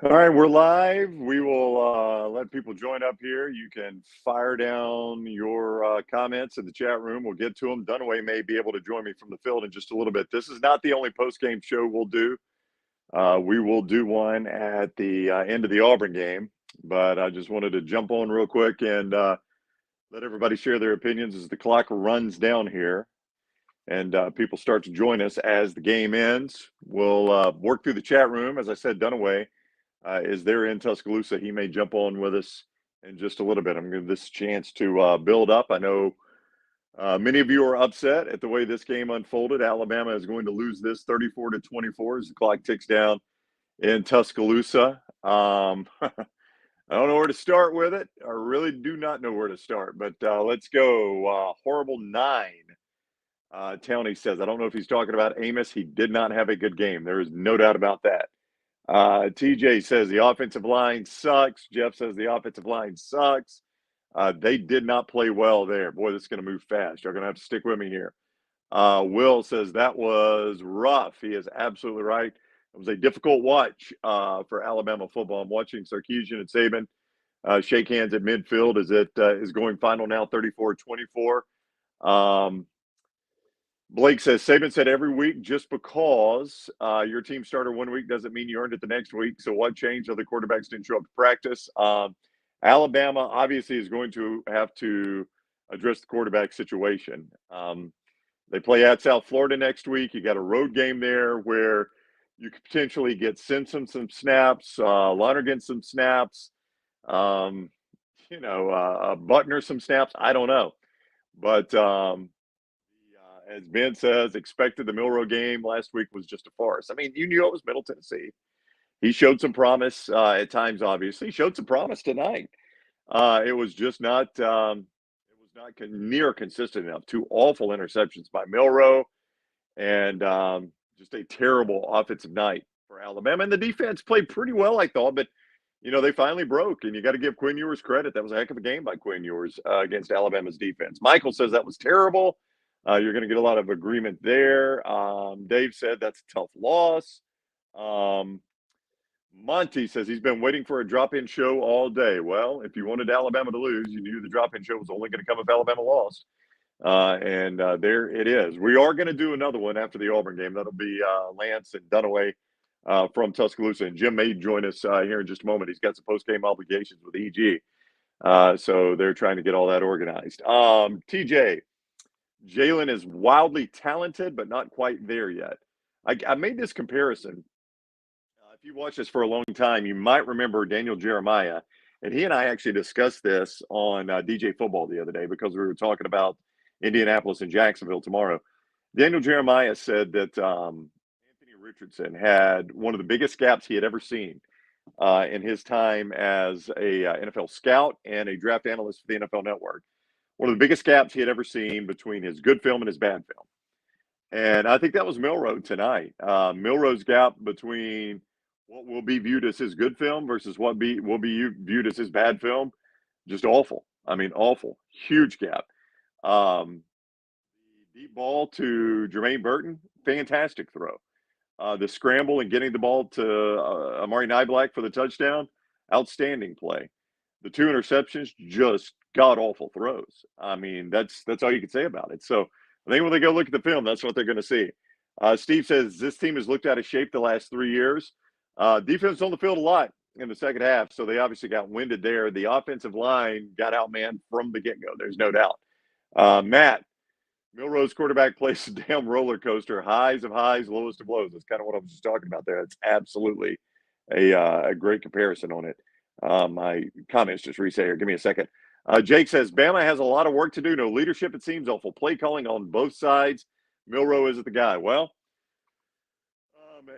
All right, we're live. We will let people join up here. You can fire down your comments in the chat room. We'll get to them. Dunaway may be able to join me from the field in just a little bit. This is not the only post-game show we'll do. We will do one at the end of the Auburn game, but I just wanted to jump on real quick and let everybody share their opinions as the clock runs down here and people start to join us as the game ends. We'll work through the chat room. As I said, Dunaway is there in Tuscaloosa. He may jump on with us in just a little bit. I'm going to give this chance to build up. I know many of you are upset at the way this game unfolded. Alabama is going to lose this 34-24 as the clock ticks down in Tuscaloosa. I don't know where to start with it. I really do not know where to start, but let's go. Horrible 9. Towney says, I don't know if he's talking about Amos. He did not have a good game. There is no doubt about that. TJ says the offensive line sucks. Jeff says the offensive line sucks. They did not play well there. Boy, this is going to move fast. You're going to have to stick with me here. Will says that was rough. He is absolutely right. It was a difficult watch for Alabama football. I'm watching Sarkisian and Saban shake hands at midfield as it is going final now 34-24. Blake says Saban said every week just because your team started one week doesn't mean you earned it the next week. So what changed? Other quarterbacks didn't show up to practice. Alabama obviously is going to have to address the quarterback situation. They play at South Florida next week. You got a road game there where you could potentially get Simpson some snaps, Lonergan some snaps, Buckner some snaps. I don't know. But as Ben says, expected the Milroe game last week was just a farce. I mean, you knew it was Middle Tennessee. He showed some promise at times, obviously. He showed some promise tonight. It was just not near consistent enough. 2 awful interceptions by Milroe and just a terrible offensive night for Alabama. And the defense played pretty well, I thought, but they finally broke, and you got to give Quinn Ewers credit. That was a heck of a game by Quinn Ewers against Alabama's defense. Michael says that was terrible. You're going to get a lot of agreement there. Dave said that's a tough loss. Monty says he's been waiting for a drop-in show all day. Well, if you wanted Alabama to lose, you knew the drop-in show was only going to come if Alabama lost. And there it is. We are going to do another one after the Auburn game. That'll be Lance and Dunaway from Tuscaloosa. And Jim may join us here in just a moment. He's got some post-game obligations with EG. So they're trying to get all that organized. TJ, Jalen is wildly talented, but not quite there yet. I made this comparison. If you watched this for a long time, you might remember Daniel Jeremiah. And he and I actually discussed this on DJ Football the other day because we were talking about Indianapolis and Jacksonville tomorrow. Daniel Jeremiah said that Anthony Richardson had one of the biggest gaps he had ever seen in his time as a NFL scout and a draft analyst for the NFL Network. One of the biggest gaps he had ever seen between his good film and his bad film. And I think that was Milroe tonight. Milroe's gap between what will be viewed as his good film versus what will be viewed as his bad film, just awful. I mean, awful. Huge gap. The deep ball to Jermaine Burton, fantastic throw. The scramble and getting the ball to Amari Niblack for the touchdown, outstanding play. The 2 interceptions, just god-awful throws. I mean, that's all you can say about it. So I think when they go look at the film, that's what they're going to see. Steve says this team has looked out of shape the last 3 years. Defense on the field a lot in the second half, so they obviously got winded there. The offensive line got outmanned from the get-go. There's no doubt. Matt, Milroe's quarterback plays a damn roller coaster, highs of highs, lowest of lows. That's kind of what I was just talking about there. It's absolutely a great comparison on it. My comments just reset here. Give me a second. Jake says, Bama has a lot of work to do. No leadership, it seems. Awful play calling on both sides. Milroe isn't the guy. Well,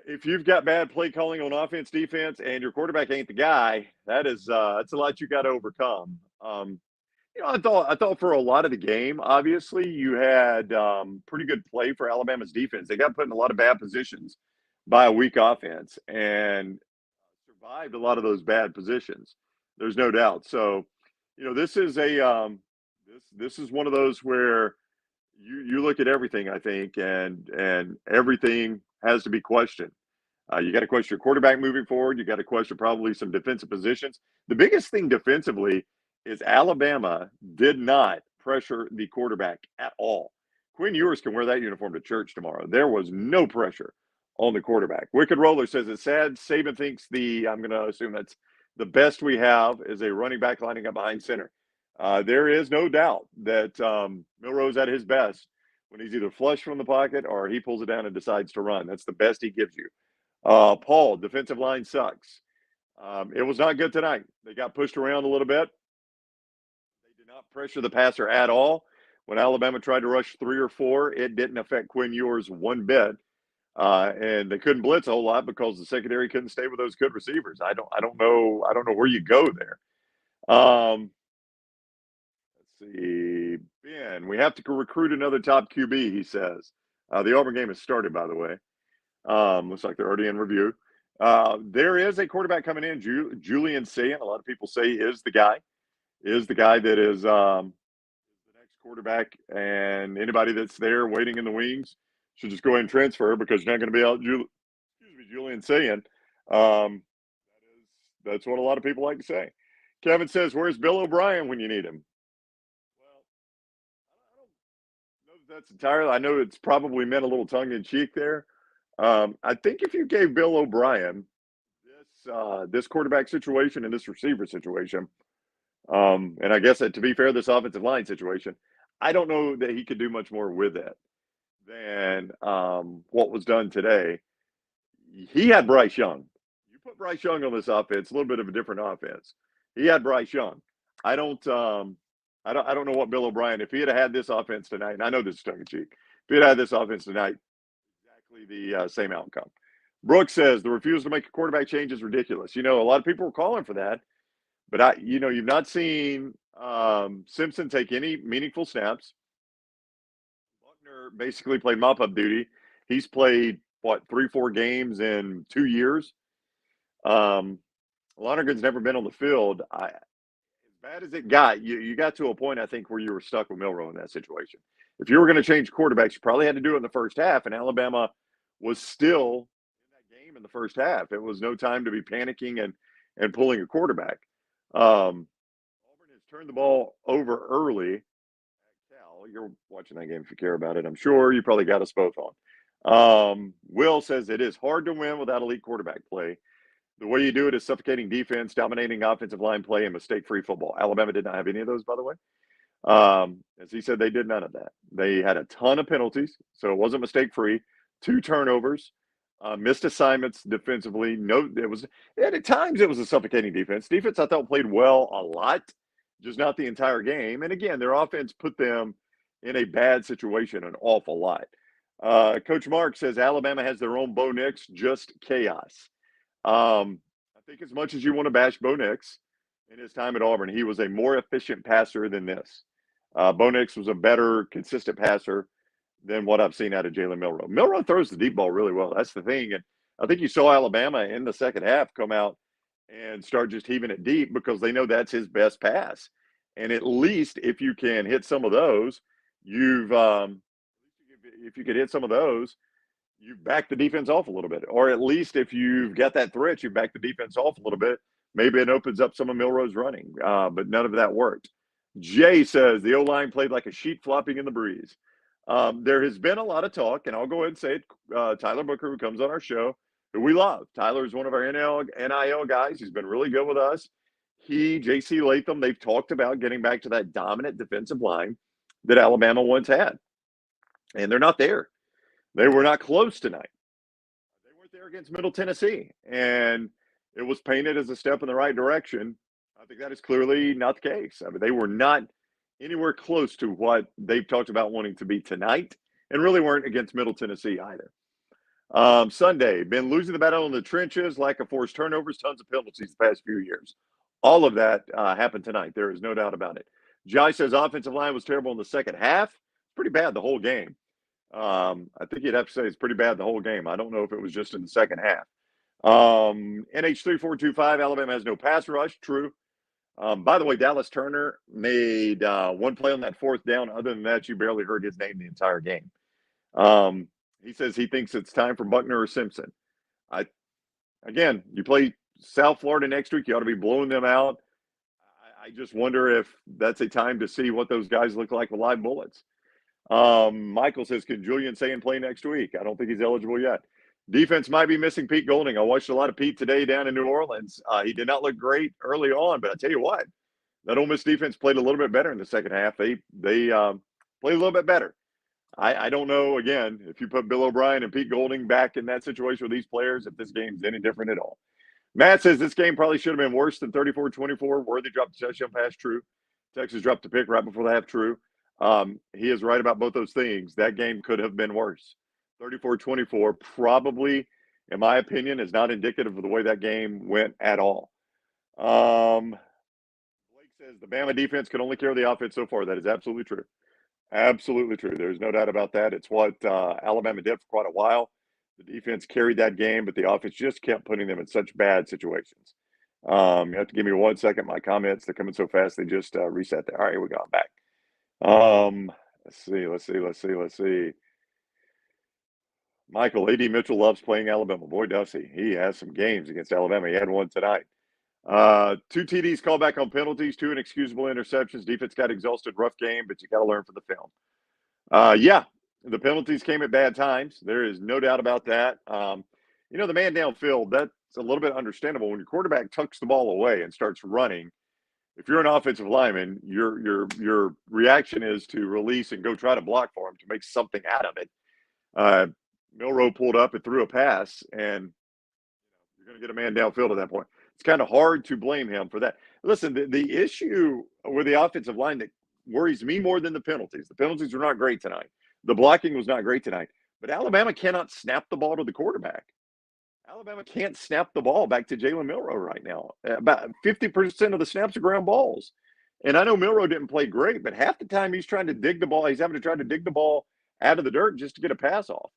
if you've got bad play calling on offense, defense, and your quarterback ain't the guy, that's a lot you got to overcome. I thought for a lot of the game, obviously, you had pretty good play for Alabama's defense. They got put in a lot of bad positions by a weak offense and survived a lot of those bad positions. There's no doubt. So, this is this is one of those where you look at everything, I think, and everything has to be questioned. You got to question your quarterback moving forward. You got to question probably some defensive positions. The biggest thing defensively is Alabama did not pressure the quarterback at all. Quinn Ewers can wear that uniform to church tomorrow. There was no pressure on the quarterback. Wicked Roller says it's sad. Saban thinks I'm going to assume that's the best we have is a running back lining up behind center. There is no doubt that Milroe's at his best when he's either flush from the pocket or he pulls it down and decides to run. That's the best he gives you. Paul, defensive line sucks. It was not good tonight. They got pushed around a little bit. They did not pressure the passer at all. When Alabama tried to rush 3 or 4, it didn't affect Quinn Ewers one bit. And they couldn't blitz a whole lot because the secondary couldn't stay with those good receivers. I don't know where you go there. Let's see. Ben, we have to recruit another top QB, he says. The Auburn game has started, by the way. Looks like they're already in review. There is a quarterback coming in, Julian Sayin. A lot of people say is the guy that is the next quarterback, and anybody that's there waiting in the wings should just go ahead and transfer because you're not going to be out Julian Sayin. That's what a lot of people like to say. Kevin says, where's Bill O'Brien when you need him? Well, I don't know if that's entirely. I know it's probably meant a little tongue-in-cheek there. I think if you gave Bill O'Brien this quarterback situation and this receiver situation, and I guess that, to be fair, this offensive line situation, I don't know that he could do much more with it than what was done today. He had Bryce Young. You put Bryce Young on this offense, a little bit of a different offense. He had Bryce Young. I don't know what Bill O'Brien, if he had this offense tonight, and I know this is tongue-in-cheek, if he had this offense tonight, exactly the same outcome. Brooks says the refusal to make a quarterback change is ridiculous. A lot of people were calling for that, but you've not seen Simpson take any meaningful snaps. Buckner basically played mop-up duty. He's played, 3-4 games in 2 years. Lonergan's never been on the field. As bad as it got, you got to a point, I think, where you were stuck with Milroe in that situation. If you were going to change quarterbacks, you probably had to do it in the first half, and Alabama was still in that game in the first half. It was no time to be panicking and pulling a quarterback. Auburn has turned the ball over early at Cal. You're watching that game if you care about it, I'm sure. You probably got us both on. Will says it is hard to win without elite quarterback play. The way you do it is suffocating defense, dominating offensive line play, and mistake-free football. Alabama did not have any of those, by the way. As he said, they did none of that. They had a ton of penalties, so it wasn't mistake-free. 2 turnovers, missed assignments defensively. At times it was a suffocating defense. Defense, I thought, played well a lot, just not the entire game. And again, their offense put them in a bad situation an awful lot. Coach Mark says Alabama has their own Bo Nix, just chaos. I think as much as you want to bash Bo Nix in his time at Auburn, he was a more efficient passer than this. Bo Nix was a better, consistent passer than what I've seen out of Jalen Milroe. Milroe throws the deep ball really well. That's the thing. And I think you saw Alabama in the second half come out and start just heaving it deep because they know that's his best pass. And at least if you can hit some of those, if you could hit some of those, you back the defense off a little bit. Or at least if you've got that threat, you back the defense off a little bit. Maybe it opens up some of Milroe's running. But none of that worked. Jay says the O-line played like a sheet flopping in the breeze. There has been a lot of talk, and I'll go ahead and say it. Tyler Booker, who comes on our show, who we love. Tyler is one of our NIL guys. He's been really good with us. J.C. Latham, they've talked about getting back to that dominant defensive line that Alabama once had. And they're not there. They were not close tonight. They weren't there against Middle Tennessee. And it was painted as a step in the right direction. I think that is clearly not the case. I mean, they were not anywhere close to what they've talked about wanting to be tonight, and really weren't against Middle Tennessee either. Sunday, been losing the battle in the trenches, lack of forced turnovers, tons of penalties the past few years. All of that happened tonight. There is no doubt about it. Jai says offensive line was terrible in the second half. Pretty bad the whole game. I think you'd have to say it's pretty bad the whole game. I don't know if it was just in the second half. NH3425, Alabama has no pass rush. True. By the way, Dallas Turner made one play on that fourth down. Other than that, you barely heard his name the entire game. He says he thinks it's time for Buckner or Simpson. I Again, you play South Florida next week. You ought to be blowing them out. I just wonder if that's a time to see what those guys look like with live bullets. Michael says, can Julian Sand play next week? I don't think he's eligible yet. Defense might be missing Pete Golding. I watched a lot of Pete today down in New Orleans. He did not look great early on, but I tell you what, that Ole Miss defense played a little bit better in the second half. They played a little bit better. I don't know, again, if you put Bill O'Brien and Pete Golding back in that situation with these players, if this game's any different at all. Matt says this game probably should have been worse than 34-24. Worthy dropped the touchdown pass, true. Texas dropped the pick right before the half, true. He is right about both those things. That game could have been worse. 34-24 probably, in my opinion, is not indicative of the way that game went at all. Blake says the Bama defense can only carry the offense so far. That is absolutely true. Absolutely true. There's no doubt about that. It's what Alabama did for quite a while. The defense carried that game, but the offense just kept putting them in such bad situations. You have to give me 1 second. My comments, they're coming so fast, they just reset there. All right, here we go. I'm back. Let's see. Michael, A.D. Mitchell loves playing Alabama. Boy, does he. He has some games against Alabama. He had one tonight. 2 TDs called back on penalties, 2 inexcusable interceptions. Defense got exhausted, rough game, but you got to learn from the film. Yeah, the penalties came at bad times. There is no doubt about that. The man downfield, that's a little bit understandable. When your quarterback tucks the ball away and starts running, if you're an offensive lineman, your reaction is to release and go try to block for him to make something out of it. Milroe pulled up and threw a pass, and you're going to get a man downfield at that point. It's kind of hard to blame him for that. Listen, the issue with the offensive line that worries me more than the penalties were not great tonight. The blocking was not great tonight. But Alabama cannot snap the ball to the quarterback. Alabama can't snap the ball back to Jalen Milroe right now. About 50% of the snaps are ground balls. And I know Milroe didn't play great, but half the time he's trying to dig the ball. He's having to try to dig the ball out of the dirt just to get a pass off.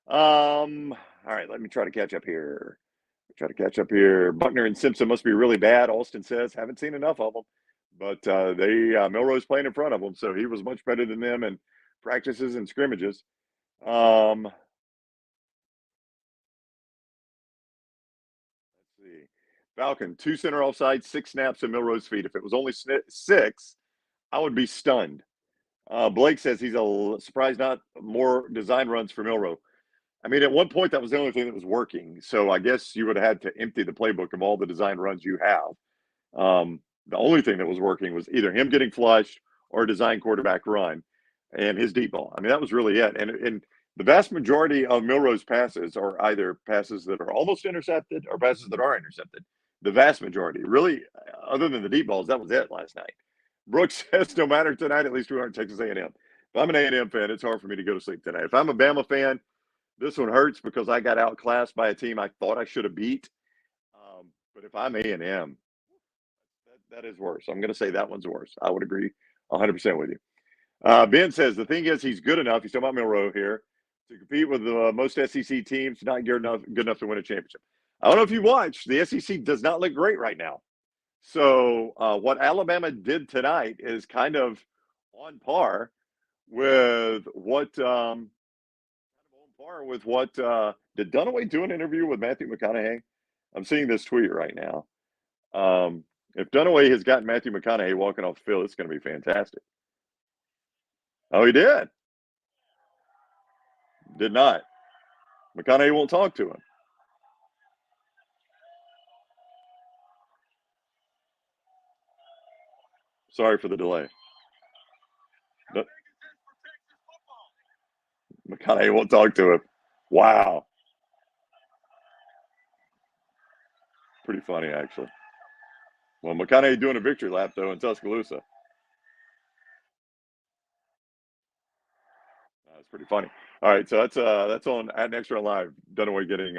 All right, let me try to catch up here. Buckner and Simpson must be really bad, Austin says. Haven't seen enough of them. But Milroe's playing in front of them, so he was much better than them in practices and scrimmages. Let's see. Falcon, 2 center offside, 6 snaps at Milroe's feet. If it was only 6, I would be stunned. Blake says he's surprised not more design runs for Milroe. I mean, at one point, that was the only thing that was working. So I guess you would have had to empty the playbook of all the design runs you have. The only thing that was working was either him getting flushed or a design quarterback run and his deep ball. I mean, that was really it. And the vast majority of Milroe's passes are either passes that are almost intercepted or passes that are intercepted. The vast majority. Really, other than the deep balls, that was it last night. Brooks says, no matter tonight, at least we aren't Texas A&M. If I'm an A&M fan, it's hard for me to go to sleep tonight. If I'm a Bama fan, this one hurts because I got outclassed by a team I thought I should have beat. But if I'm A&M, that is worse. I'm going to say that one's worse. I would agree 100% with you. Ben says, the thing is, he's good enough. He's talking about Milroe here to compete with the most SEC teams, not good enough to win a championship. I don't know if you watched. The SEC does not look great right now. So what Alabama did tonight is kind of on par with what did Dunaway do an interview with Matthew McConaughey? I'm seeing this tweet right now. If Dunaway has gotten Matthew McConaughey walking off the field, it's going to be fantastic. Oh, he did. Did not. McConaughey won't talk to him. Sorry for the delay. But McConaughey won't talk to him. Wow. Pretty funny, actually. Well, McConaughey doing a victory lap, though, in Tuscaloosa. That's pretty funny. All right, so that's on at Next Run Live. Dunaway getting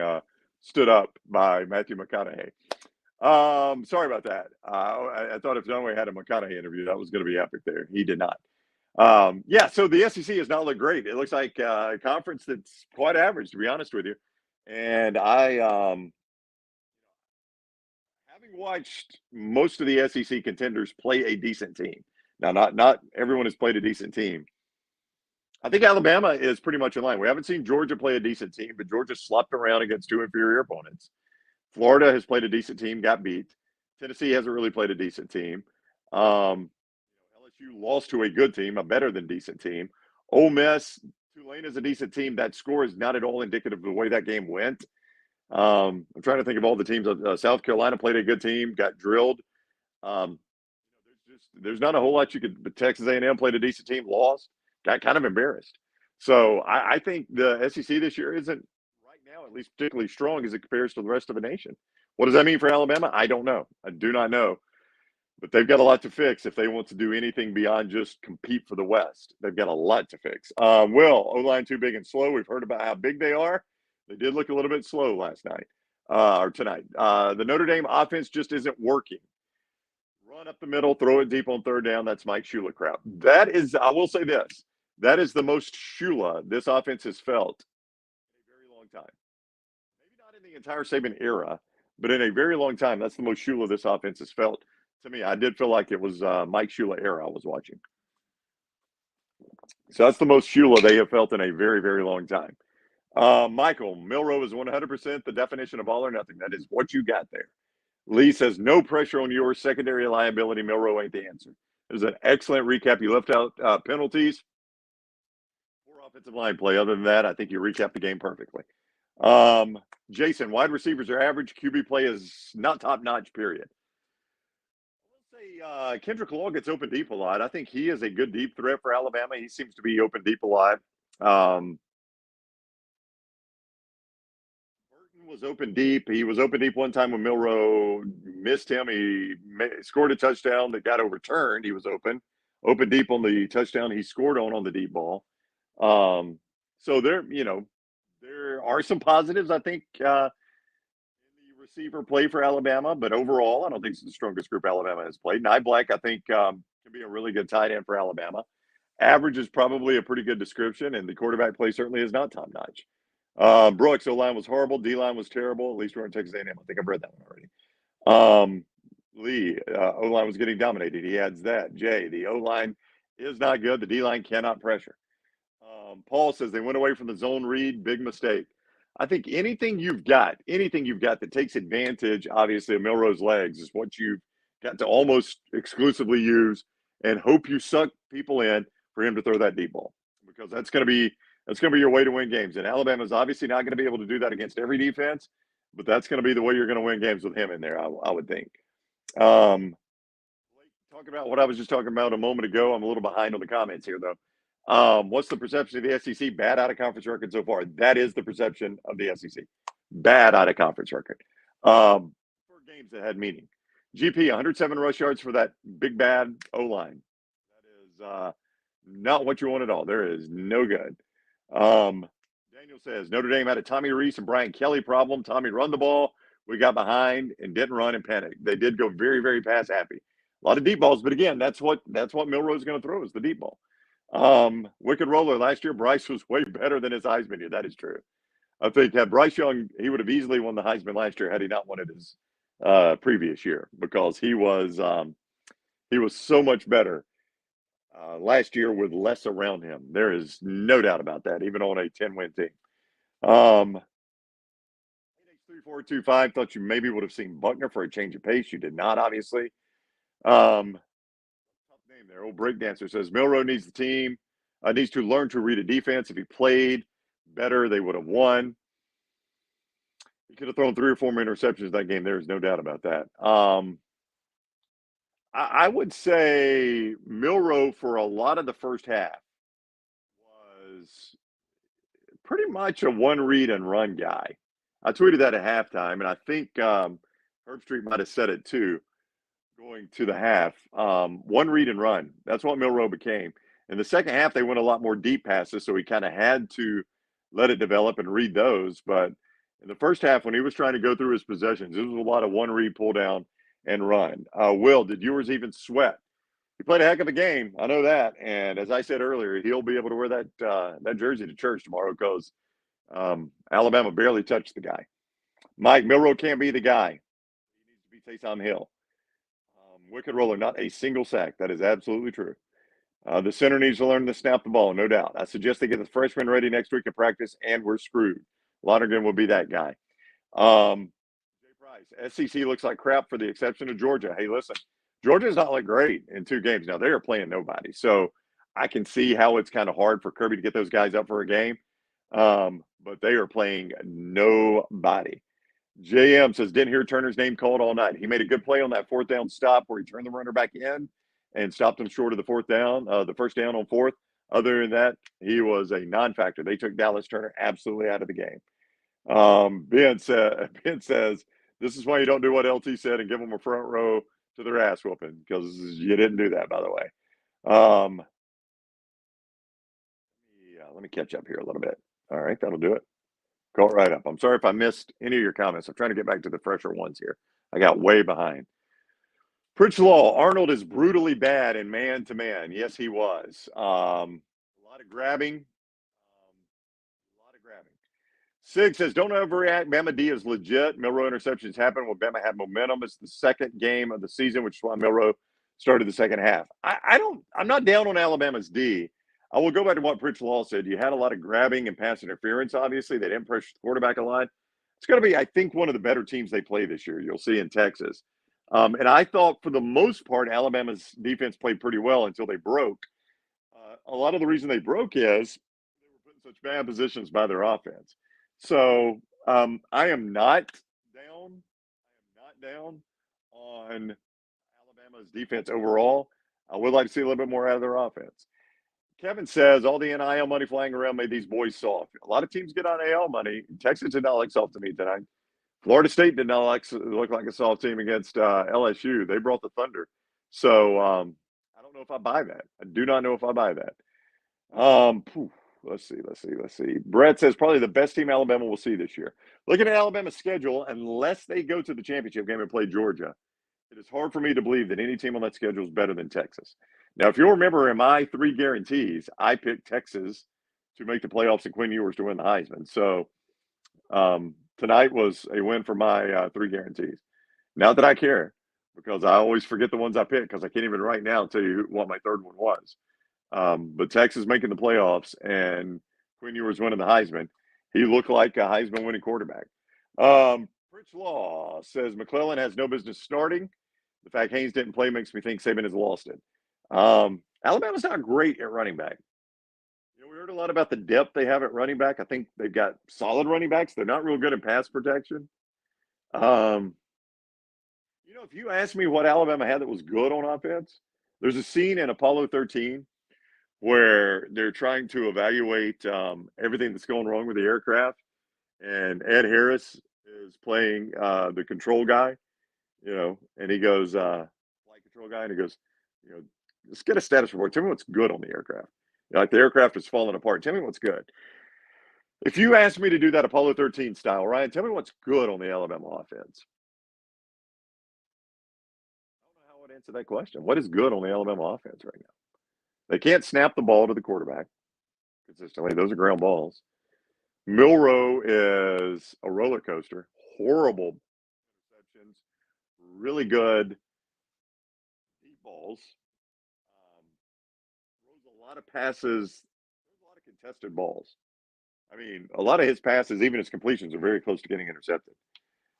stood up by Matthew McConaughey. Sorry about that. I thought if Dunaway had a McConaughey interview, that was going to be epic there. He did not. So the SEC has not looked great. It looks like a conference that's quite average, to be honest with you. And I, having watched most of the SEC contenders play a decent team. Now, not everyone has played a decent team. I think Alabama is pretty much in line. We haven't seen Georgia play a decent team, but Georgia slopped around against 2 inferior opponents. Florida has played a decent team, got beat. Tennessee hasn't really played a decent team. LSU lost to a good team, a better than decent team. Ole Miss, Tulane is a decent team. That score is not at all indicative of the way that game went. I'm trying to think of all the teams. South Carolina played a good team, got drilled. Um, there's not a whole lot you could. But Texas A&M played a decent team, lost, got kind of embarrassed. So I think the SEC this year isn't right now at least particularly strong as it compares to the rest of the nation. What does that mean for Alabama? I don't know. I do not know. But they've got a lot to fix if they want to do anything beyond just compete for the West. They've got a lot to fix. Will, O-line too big and slow. We've heard about how big they are. They did look a little bit slow last night or tonight. The Notre Dame offense just isn't working. Run up the middle, throw it deep on third down. That's Mike Shula crap. That is, I will say this, that is the most Shula this offense has felt in a very long time. Maybe not in the entire Saban era, but in a very long time, that's the most Shula this offense has felt. To me, I did feel like it was Mike Shula era I was watching. So that's the most Shula they have felt in a very, very long time. Michael, Milroe is 100% the definition of all or nothing. That is what you got there. Lee says, no pressure on your secondary liability. Milroe ain't the answer. There's an excellent recap. You left out penalties. Poor offensive line play. Other than that, I think you recapped the game perfectly. Jason, wide receivers are average. QB play is not top-notch, period. I will say Kendrick Law gets open deep a lot. I think he is a good deep threat for Alabama. He seems to be open deep a lot. Burton was open deep. He was open deep one time when Milroe missed him. He scored a touchdown that got overturned. He was open deep on the touchdown he scored on the deep ball. So there are some positives, I think, in the receiver play for Alabama, but overall, I don't think it's the strongest group Alabama has played. Nye Black, I think, can be a really good tight end for Alabama. Average is probably a pretty good description, and the quarterback play certainly is not top-notch. Brooks, O-line was horrible. D-line was terrible. At least we're in Texas A&M. I think I've read that one already. Lee, O-line was getting dominated. He adds that. Jay, the O-line is not good. The D-line cannot pressure. Paul says they went away from the zone read. Big mistake. I think anything you've got that takes advantage, obviously, of Milroe's legs is what you've got to almost exclusively use and hope you suck people in for him to throw that deep ball, because that's going to be your way to win games. And Alabama's obviously not going to be able to do that against every defense, but that's going to be the way you're going to win games with him in there, I would think. Talk about what I was just talking about a moment ago. I'm a little behind on the comments here, though. What's the perception of the SEC? Bad out of conference record so far. That is the perception of the SEC. Bad out of conference record. For games that had meaning. GP, 107 rush yards for that big bad O-line. That is not what you want at all. There is no good. Daniel says, Notre Dame had a Tommy Rees and Brian Kelly problem. Tommy run the ball. We got behind and didn't run and panic. They did go very, very pass happy. A lot of deep balls, but again, that's what Milroe is going to throw is the deep ball. Wicked Roller, last year, Bryce was way better than his Heisman year. That is true. I think had Bryce Young, he would have easily won the Heisman last year had he not won it his previous year, because he was so much better last year with less around him. There is no doubt about that, even on a 10-win team. 3425, thought you maybe would have seen Buckner for a change of pace. You did not, obviously. Tough name there. Old Breakdancer says Milroe needs the team, needs to learn to read a defense. If he played better, they would have won. He could have thrown 3 or 4 more interceptions that game. There is no doubt about that. I would say Milroe for a lot of the first half was pretty much a one read and run guy. I tweeted that at halftime, and I think Herbstreit might have said it too, going to the half. One read and run. That's what Milroe became. In the second half, they went a lot more deep passes, so he kind of had to let it develop and read those. But in the first half, when he was trying to go through his possessions, it was a lot of one read, pull down, and run. Will, did yours even sweat? He played a heck of a game. I know that. And as I said earlier, he'll be able to wear that jersey to church tomorrow, because Alabama barely touched the guy. Mike, Milroe can't be the guy. He needs to be Taysom Hill. Wicked Roller, not a single sack. That is absolutely true. The center needs to learn to snap the ball, no doubt. I suggest they get the freshman ready next week to practice, and we're screwed. Lonergan will be that guy. Jay guys, SEC looks like crap for the exception of Georgia. Hey, listen, Georgia's not look great in 2 games. Now, they are playing nobody. So I can see how it's kind of hard for Kirby to get those guys up for a game. But they are playing nobody. JM says, didn't hear Turner's name called all night. He made a good play on that 4th down stop where he turned the runner back in and stopped him short of the 4th down, the first down on 4th. Other than that, he was a non-factor. They took Dallas Turner absolutely out of the game. Ben says, this is why you don't do what LT said and give them a front row to their ass whooping, because you didn't do that, by the way. Let me catch up here a little bit. All right, that'll do it. Go right up. I'm sorry if I missed any of your comments. I'm trying to get back to the fresher ones here. I got way behind. Pritch Law, Arnold is brutally bad in man-to-man. Yes, he was. A lot of grabbing. Sig says, don't overreact. Bama D is legit. Milroe interceptions happen when Bama had momentum. It's the second game of the season, which is why Milroe started the second half. I'm not down on Alabama's D. I will go back to what Pritch Law said. You had a lot of grabbing and pass interference, obviously. They didn't push the quarterback a lot. It's going to be, I think, one of the better teams they play this year. You'll see in Texas. And I thought, for the most part, Alabama's defense played pretty well until they broke. A lot of the reason they broke is they were put in such bad positions by their offense. So I am not down. On Alabama's defense overall. I would like to see a little bit more out of their offense. Kevin says all the NIL money flying around made these boys soft. A lot of teams get on NIL money. Texas did not look soft to me tonight. Florida State did not look like a soft team against LSU. They brought the thunder. So I don't know if I buy that. I do not know if I buy that. Let's see. Brett says probably the best team Alabama will see this year. Looking at Alabama's schedule, unless they go to the championship game and play Georgia, it is hard for me to believe that any team on that schedule is better than Texas. Now, if you'll remember in my 3 guarantees, I picked Texas to make the playoffs and Quinn Ewers to win the Heisman. So tonight was a win for my 3 guarantees. Not that I care, because I always forget the ones I pick, because I can't even right now tell you what my 3rd one was. But Texas making the playoffs and Quinn Ewers winning the Heisman. He looked like a Heisman winning quarterback. Pritch Law says McClellan has no business starting. The fact Haynes didn't play makes me think Saban has lost it. Alabama's not great at running back. We heard a lot about the depth they have at running back. I think they've got solid running backs. They're not real good at pass protection. If you ask me what Alabama had that was good on offense, there's a scene in Apollo 13 where they're trying to evaluate everything that's going wrong with the aircraft. And Ed Harris is playing the control guy, and he goes, flight control guy, and he goes, let's get a status report. Tell me what's good on the aircraft. Like the aircraft is falling apart. Tell me what's good. If you ask me to do that Apollo 13 style, Ryan, tell me what's good on the Alabama offense. I don't know how I would answer that question. What is good on the Alabama offense right now? They can't snap the ball to the quarterback consistently. Those are ground balls. Milroe is a roller coaster. Horrible interceptions. Really good deep balls. Throws a lot of passes. There's a lot of contested balls. I mean, a lot of his passes, even his completions, are very close to getting intercepted.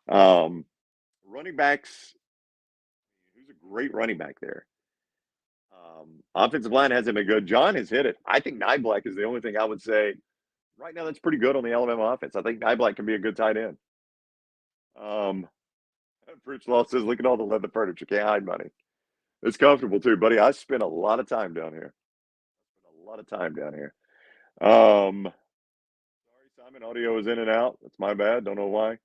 Running backs, who's a great running back there? Offensive line hasn't been good. John has hit it. I think Niblack is the only thing I would say right now that's pretty good on the Alabama offense. I think Niblack can be a good tight end. Pritch Law says, look at all the leather furniture. Can't hide money. It's comfortable too, buddy. I spent a lot of time down here. Sorry, Simon. Audio is in and out. That's my bad. Don't know why.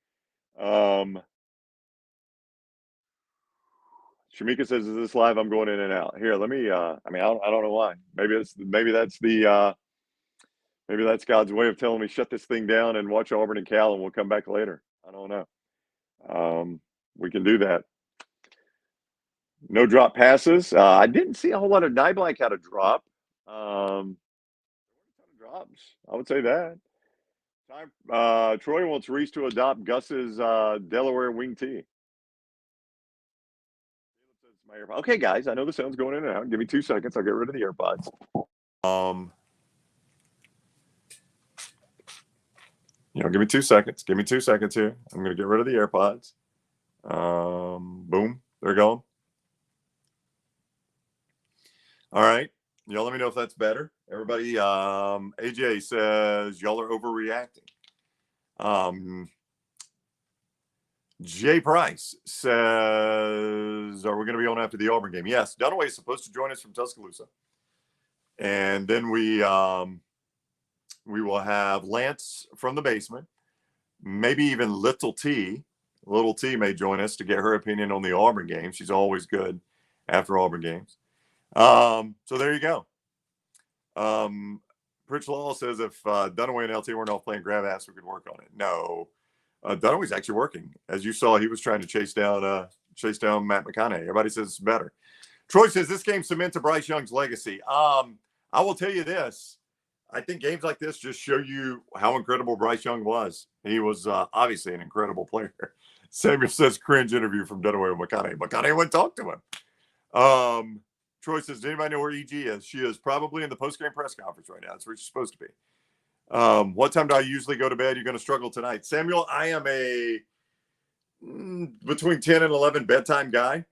Shamika says, is this live? I'm going in and out. Here, let me I don't know why. Maybe that's God's way of telling me shut this thing down and watch Auburn and Cal and we'll come back later. I don't know. We can do that. No drop passes. I didn't see a whole lot of Niblack had a drop. Drops. I would say that. Troy wants Reese to adopt Gus's Delaware wing tee. Okay, guys, I know the sound's going in and out. Give me 2 seconds. I'll get rid of the AirPods. Give me 2 seconds. Give me 2 seconds here. I'm going to get rid of the AirPods. Boom. They're gone. All right. Y'all let me know if that's better. Everybody, AJ says y'all are overreacting. Jay Price says, are we going to be on after the Auburn game? Yes. Dunaway is supposed to join us from Tuscaloosa. And then we will have Lance from the basement, maybe even Little T. Little T may join us to get her opinion on the Auburn game. She's always good after Auburn games. So there you go. Pritch Law says if Dunaway and LT weren't off playing grab ass, we could work on it. No, Dunaway's actually working. As you saw, he was trying to chase down Matt McConaughey. Everybody says it's better. Troy says this game cements Bryce Young's legacy. I will tell you this. I think games like this just show you how incredible Bryce Young was. He was obviously an incredible player. Samuel says cringe interview from Dunaway with McConaughey. McConaughey went talk to him. Troy says, does anybody know where EG is? She is probably in the post-game press conference right now. That's where she's supposed to be. What time do I usually go to bed? You're going to struggle tonight. Samuel, I am a between 10 and 11 bedtime guy.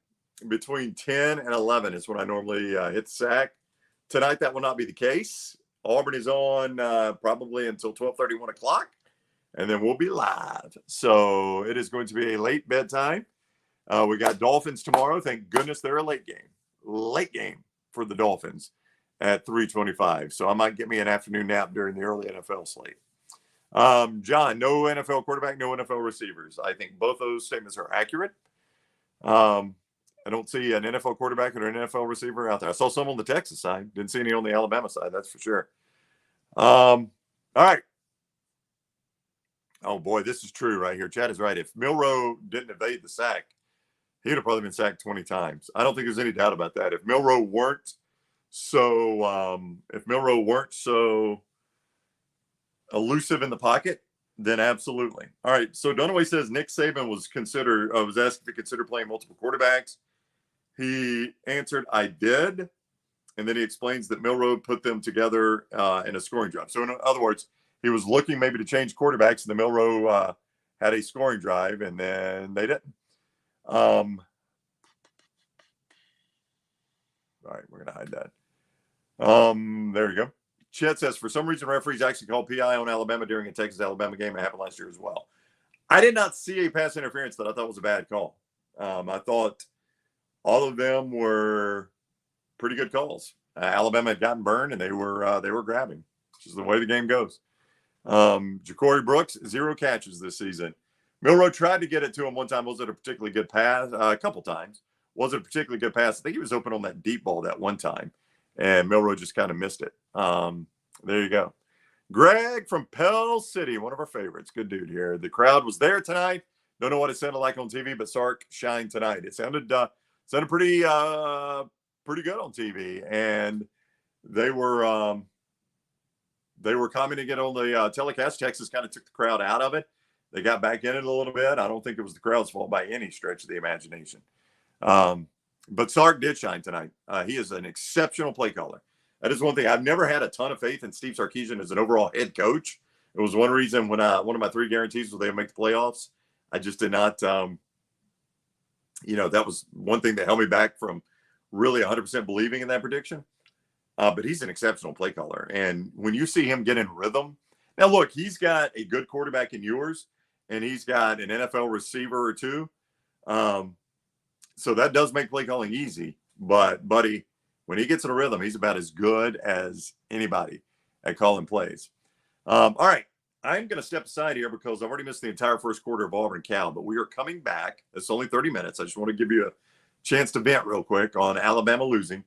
Between 10 and 11 is when I normally hit the sack. Tonight, that will not be the case. Auburn is on probably until 12:30, 1 o'clock, and then we'll be live. So it is going to be a late bedtime. We got Dolphins tomorrow. Thank goodness they're a late game for the Dolphins at 3:25. So I might get me an afternoon nap during the early NFL slate. John, no NFL quarterback, no NFL receivers. I think both those statements are accurate. I don't see an NFL quarterback or an NFL receiver out there. I saw some on the Texas side. Didn't see any on the Alabama side, that's for sure. All right. Oh, boy, this is true right here. Chad is right. If Milroe didn't evade the sack, he would have probably been sacked 20 times. I don't think there's any doubt about that. If Milroe weren't so elusive in the pocket, then absolutely. All right. So Dunaway says Nick Saban was asked if he considered playing multiple quarterbacks. He answered, I did. And then he explains that Milroe put them together in a scoring drive. So in other words, he was looking maybe to change quarterbacks, and the Milroe had a scoring drive, and then they didn't. All right, we're going to hide that. There you go. Chet says, for some reason, referees actually called PI on Alabama during a Texas-Alabama game. It happened last year as well. I did not see a pass interference that I thought was a bad call. I thought all of them were pretty good calls. Alabama had gotten burned, and they were grabbing, which is the way the game goes. Ja'Cory Brooks, 0 catches this season. Milroe tried to get it to him one time. Was it a particularly good pass? A couple times. Was it a particularly good pass? I think he was open on that deep ball that one time, and Milroe just kind of missed it. There you go. Greg from Pell City, one of our favorites. Good dude here. The crowd was there tonight. Don't know what it sounded like on TV, but Sark shined tonight. It sounded pretty good on TV, and they were commenting it on the telecast. Texas kind of took the crowd out of it. They got back in it a little bit. I don't think it was the crowd's fault by any stretch of the imagination. But Sark did shine tonight. He is an exceptional play caller. That is one thing. I've never had a ton of faith in Steve Sarkisian as an overall head coach. It was one reason when one of my 3 guarantees was they would make the playoffs. I just did not, that was one thing that held me back from really 100% believing in that prediction. But he's an exceptional play caller. And when you see him get in rhythm, now look, he's got a good quarterback in yours, and he's got an NFL receiver or two. So that does make play calling easy. But, buddy, when he gets in a rhythm, he's about as good as anybody at calling plays. All right. I'm going to step aside here because I've already missed the entire first quarter of Auburn Cal, but we are coming back. It's only 30 minutes. I just want to give you a chance to vent real quick on Alabama losing.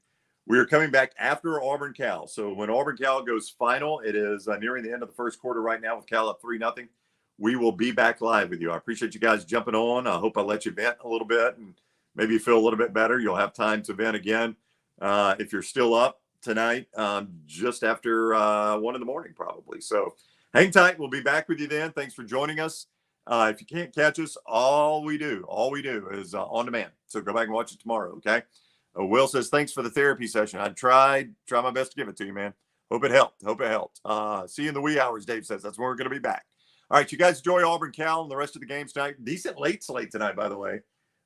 We are coming back after Auburn Cal. So when Auburn Cal goes final, it is nearing the end of the first quarter right now with Cal up 3-0. We will be back live with you. I appreciate you guys jumping on. I hope I let you vent a little bit and maybe you feel a little bit better. You'll have time to vent again if you're still up tonight, just after 1 in the morning probably. So hang tight. We'll be back with you then. Thanks for joining us. If you can't catch us, all we do is on demand. So go back and watch it tomorrow, okay? Will says, thanks for the therapy session. I try my best to give it to you, man. Hope it helped. See you in the wee hours, Dave says. That's when we're going to be back. All right, you guys enjoy Auburn Cal and the rest of the games tonight. Decent late slate tonight, by the way.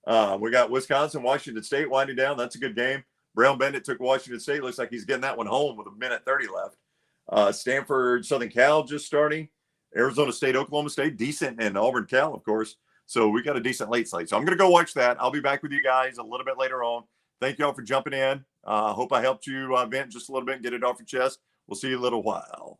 We got Wisconsin, Washington State winding down. That's a good game. Brown Bennett took Washington State. Looks like he's getting that one home with 1:30 left. Stanford, Southern Cal just starting. Arizona State, Oklahoma State, decent, and Auburn, Cal, of course. So we got a decent late slate. So I'm going to go watch that. I'll be back with you guys a little bit later on. Thank you all for jumping in. Hope I helped you vent just a little bit and get it off your chest. We'll see you in a little while.